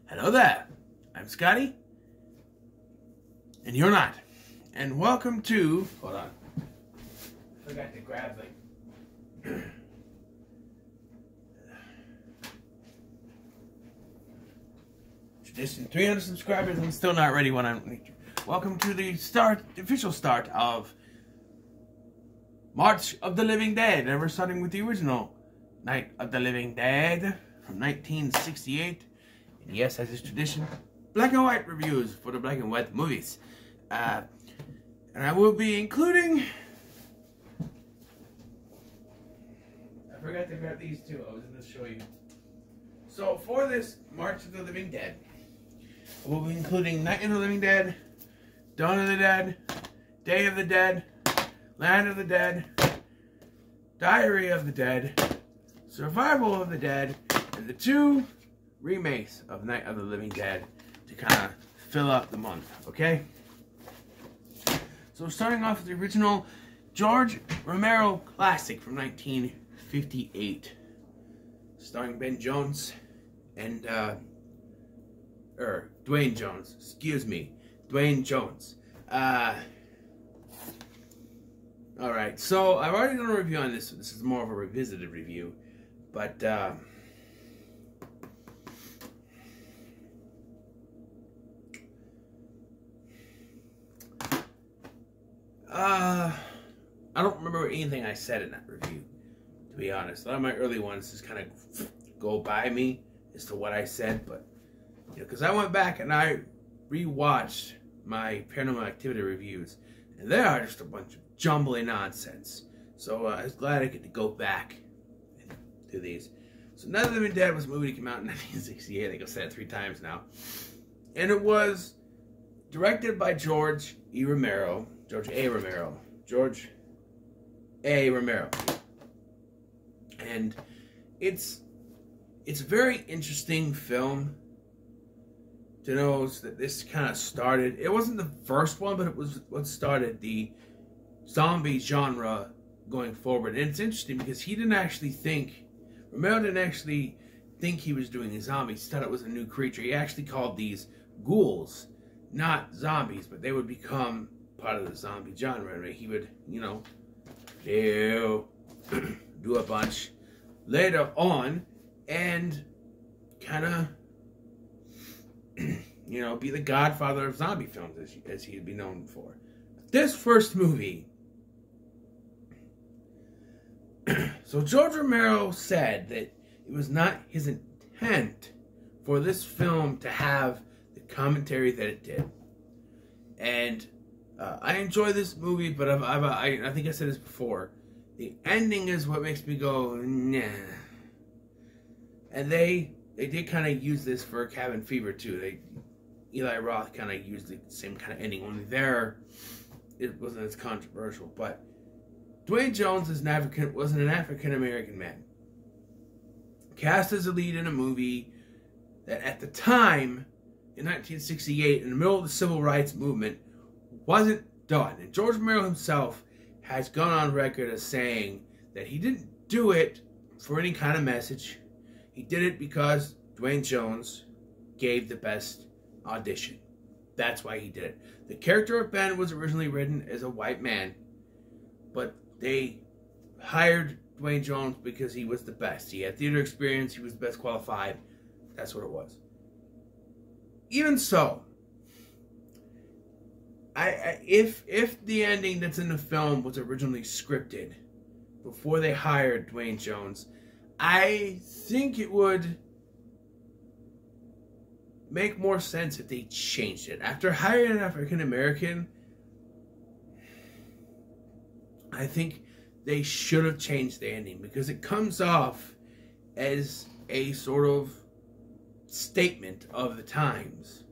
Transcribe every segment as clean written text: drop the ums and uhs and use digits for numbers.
Hello there, I'm Scotty, and you're not. And welcome to... Hold on. I forgot to grab the... Tradition 300 subscribers, I'm still not ready when I'm... Welcome to the official start of March of the Living Dead. And we're starting with the original Night of the Living Dead from 1968. And yes, as is tradition, black and white reviews for the black and white movies. And I will be including... I forgot to grab these two. I was going to show you. So for this March of the Living Dead, I will be including Night of the Living Dead, Dawn of the Dead, Day of the Dead, Land of the Dead, Diary of the Dead, Survival of the Dead, and the two remakes of Night of the Living Dead to kind of fill out the month, okay? So starting off with the original George Romero classic from 1958, starring Ben Jones and Dwayne Jones, excuse me, Dwayne Jones. Alright, so I've already done a review on this, so this is more of a revisited review, but I don't remember anything I said in that review, to be honest. A lot of my early ones just kind of go by me as to what I said, but, you know, because I went back and I rewatched my Paranormal Activity reviews, and they are just a bunch of jumbling nonsense. So I was glad I get to go back and do these. So Night of the Living Dead was a movie that came out in 1968. I think I've said it 3 times now. And it was directed by George A. Romero. And it's a very interesting film to know that this kind of started. It wasn't the first one, but it was what started the zombie genre going forward. And it's interesting because Romero didn't actually think he was doing zombies. He thought it was a new creature. He actually called these ghouls, not zombies, but they would become part of the zombie genre. Right? He would, you know, do a bunch later on and kind of, you know, be the Godfather of zombie films, as he'd be known for. This first movie, so George Romero said that it was not his intent for this film to have the commentary that it did. And I enjoy this movie, but I think I said this before. The ending is what makes me go, nah. And they did kind of use this for Cabin Fever too. Eli Roth kind of used the same kind of ending. Only there, it wasn't as controversial. But Dwayne Jones was an African American man, cast as a lead in a movie that at the time, in 1968, in the middle of the Civil Rights Movement, wasn't done. And George Romero himself has gone on record as saying that he didn't do it for any kind of message. He did it because Dwayne Jones gave the best audition. That's why he did it. The character of Ben was originally written as a white man, but they hired Dwayne Jones because he was the best. He had theater experience. He was the best qualified. That's what it was. Even so, if the ending that's in the film was originally scripted before they hired Dwayne Jones, I think it would make more sense if they changed it. After hiring an African American, I think they should have changed the ending because it comes off as a sort of statement of the times,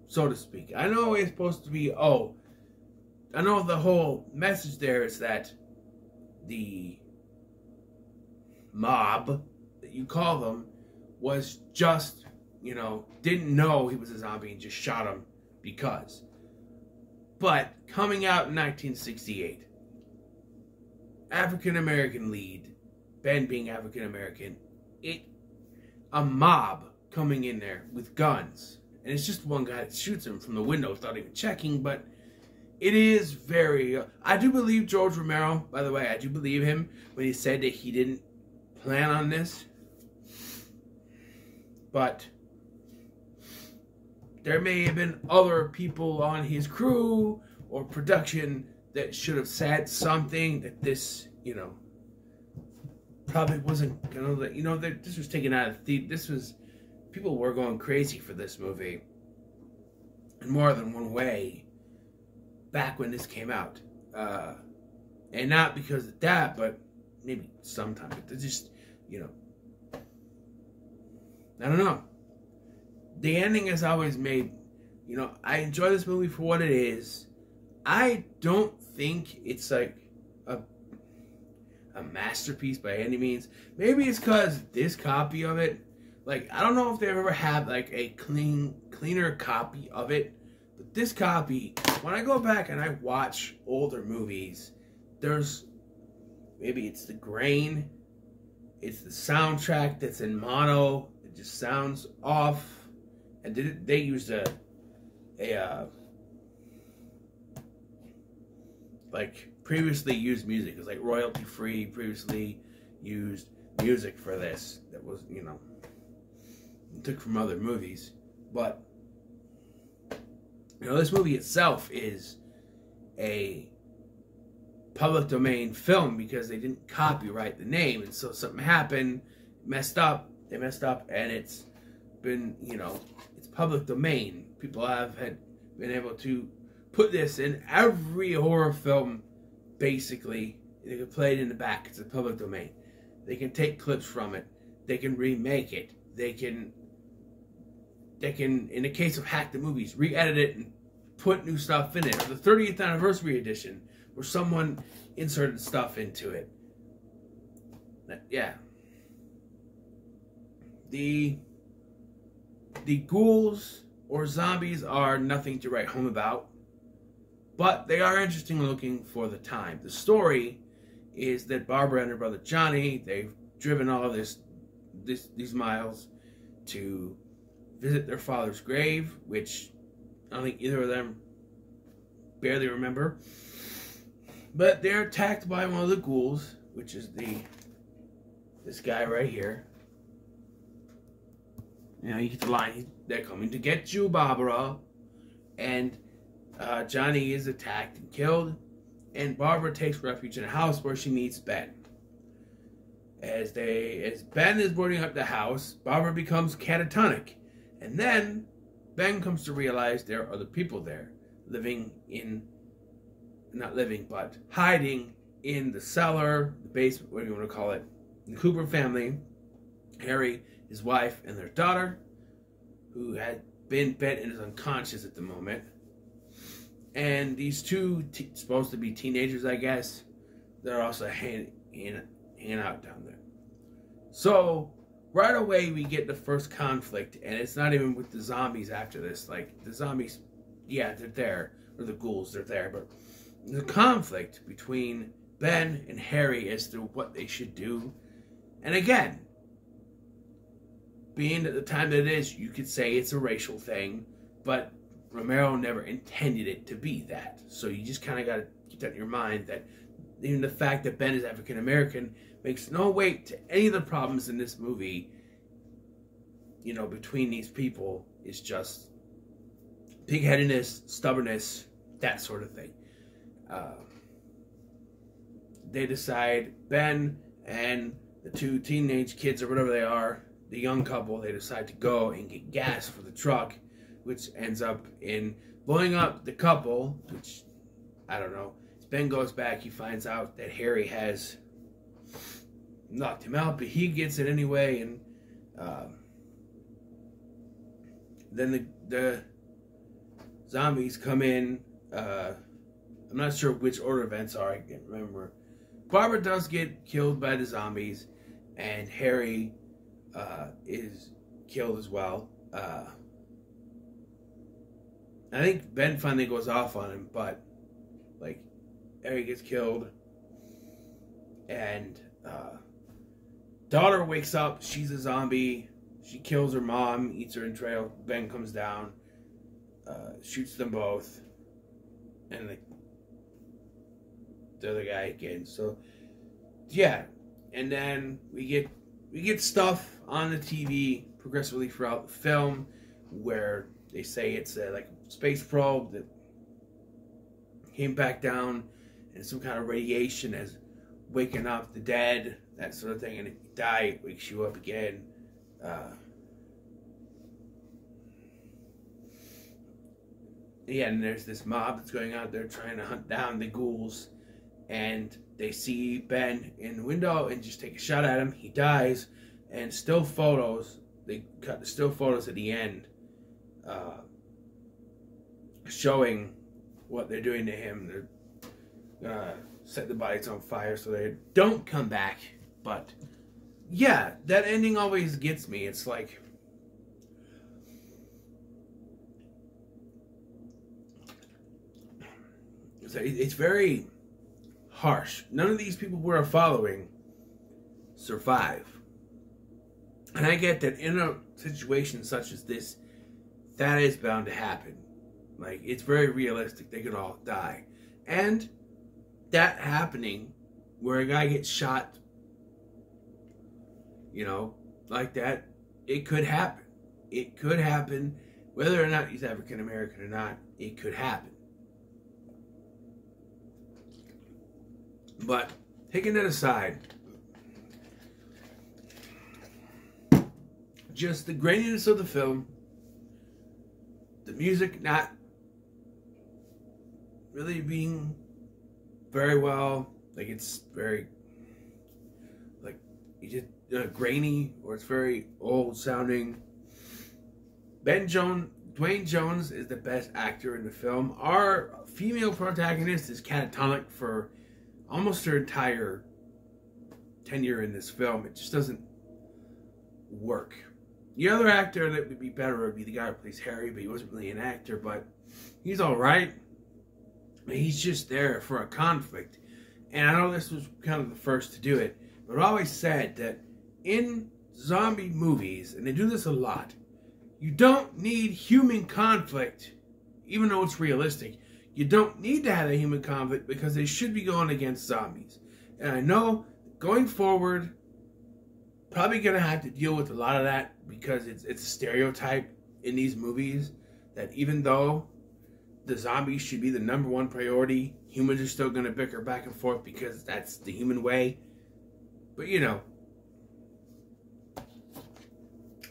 so to speak. I know it's supposed to be, I know the whole message there is that the mob, that you call them, was just, you know, didn't know he was a zombie and just shot him because. But coming out in 1968, African American lead, Ben being African American, a mob coming in there with guns. And it's just one guy that shoots him from the window without even checking, but it is very... I do believe George Romero, by the way, I do believe him when he said that he didn't plan on this. But there may have been other people on his crew or production that should have said something that this, you know, probably wasn't gonna, you know, that this was taken out of the, this was, people were going crazy for this movie in more than one way back when this came out. And not because of that, but maybe sometime. But just, you know, I don't know. The ending has always made, you know, I enjoy this movie for what it is. I don't think it's like a masterpiece by any means. Maybe it's because this copy of it, like, I don't know if they've ever had like a cleaner copy of it, but this copy, when I go back and I watch older movies, there's, maybe it's the grain, it's the soundtrack that's in mono, it just sounds off, and they used a like previously used music. It was like royalty free, previously used music for this that was, you know, took from other movies. But, you know, this movie itself is a public domain film because they didn't copyright the name, and so something happened, they messed up, and it's been, you know, it's public domain. People have been able to put this in every horror film, basically. They can play it in the back. It's a public domain. They can take clips from it. They can remake it. They can, in the case of Hack the Movies, re-edit it and put new stuff in it. Or the 30th anniversary edition, where someone inserted stuff into it. Yeah. The ghouls or zombies are nothing to write home about, but they are interesting looking for the time. The story is that Barbara and her brother Johnny, they've driven all of these miles to visit their father's grave, which I don't think either of them barely remember. But they're attacked by one of the ghouls, which is this guy right here. You know, you get the line, they're coming to get you, Barbara. And Johnny is attacked and killed. And Barbara takes refuge in a house where she meets Ben. As Ben is boarding up the house, Barbara becomes catatonic. And then Ben comes to realize there are other people there, hiding in the cellar, the basement, whatever you want to call it. The Cooper family, Harry, his wife, and their daughter, who had been bent and is unconscious at the moment. And these two, supposed to be teenagers, I guess, they're also hanging out down there. So, right away we get the first conflict, and it's not even with the zombies after this. Like, the zombies, yeah, they're there, or the ghouls, they're there, but the conflict between Ben and Harry as to what they should do. And again, being at the time that it is, you could say it's a racial thing, but Romero never intended it to be that. So you just kind of got to keep that in your mind, that even the fact that Ben is African American makes no weight to any of the problems in this movie, you know, between these people. Is just pig-headedness, stubbornness, that sort of thing. They decide, Ben and the two teenage kids or whatever they are, the young couple, they decide to go and get gas for the truck, which ends up in blowing up the couple, which, I don't know. As Ben goes back, he finds out that Harry has knocked him out, but he gets it anyway, and then the zombies come in. I'm not sure which order events are, I can't remember. Barbara does get killed by the zombies, and Harry is killed as well. I think Ben finally goes off on him, but like, Harry gets killed, and daughter wakes up. She's a zombie. She kills her mom, eats her entrail. Ben comes down, shoots them both, and the other guy again. So yeah, and then we get stuff on the TV progressively throughout the film where they say it's like a space probe that came back down, and some kind of radiation has waken up the dead, that sort of thing, and if you die, it wakes you up again. Yeah, and there's this mob that's going out there trying to hunt down the ghouls, and they see Ben in the window and just take a shot at him. He dies, and still photos. They cut the still photos at the end, showing what they're doing to him. They're set the bodies on fire so they don't come back. But yeah, that ending always gets me. It's like, it's very harsh. None of these people we're following survive. And I get that in a situation such as this, that is bound to happen. Like, it's very realistic. They could all die. And that happening, where a guy gets shot, you know, like that, it could happen. It could happen. Whether or not he's African American or not, it could happen. But taking that aside, just the graininess of the film, the music not really being very well, like it's very, like, you just grainy, or it's very old sounding. Dwayne Jones is the best actor in the film. Our female protagonist is catatonic for almost her entire tenure in this film. It just doesn't work. The other actor that would be better would be the guy who plays Harry, but he wasn't really an actor, but he's alright. He's just there for a conflict. And I know this was kind of the first to do it, but I always said that in zombie movies, and they do this a lot, you don't need human conflict, even though it's realistic. You don't need to have a human conflict because they should be going against zombies. And I know going forward, probably going to have to deal with a lot of that because it's a stereotype in these movies that even though the zombies should be the #1 priority, humans are still going to bicker back and forth because that's the human way. But, you know,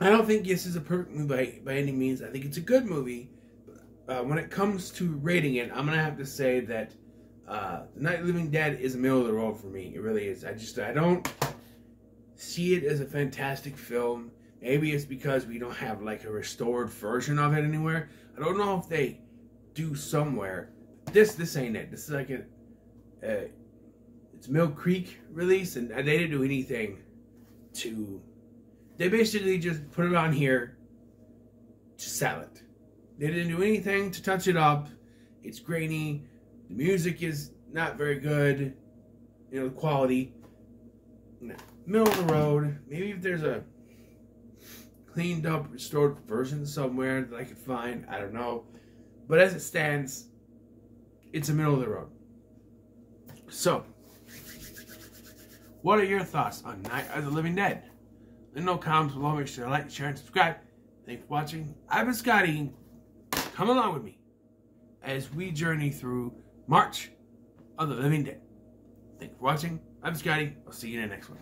I don't think this is a perfect movie by any means. I think it's a good movie. When it comes to rating it, I'm going to have to say that The Night of the Living Dead is a middle of the road for me. It really is. I don't see it as a fantastic film. Maybe it's because we don't have like a restored version of it anywhere. I don't know if they do somewhere. This ain't it. This is like it's Mill Creek release, and they didn't do anything to. They basically just put it on here to sell it. They didn't do anything to touch it up. It's grainy. The music is not very good. You know, the quality. No. Middle of the road. Maybe if there's a cleaned up, restored version somewhere that I could find. I don't know. But as it stands, it's a middle of the road. So, what are your thoughts on Night of the Living Dead? Let me know in the comments below. Make sure to like, share, and subscribe. Thanks for watching. I've been Scotty. Come along with me as we journey through March of the Living Dead. Thanks for watching. I'm Scotty. I'll see you in the next one.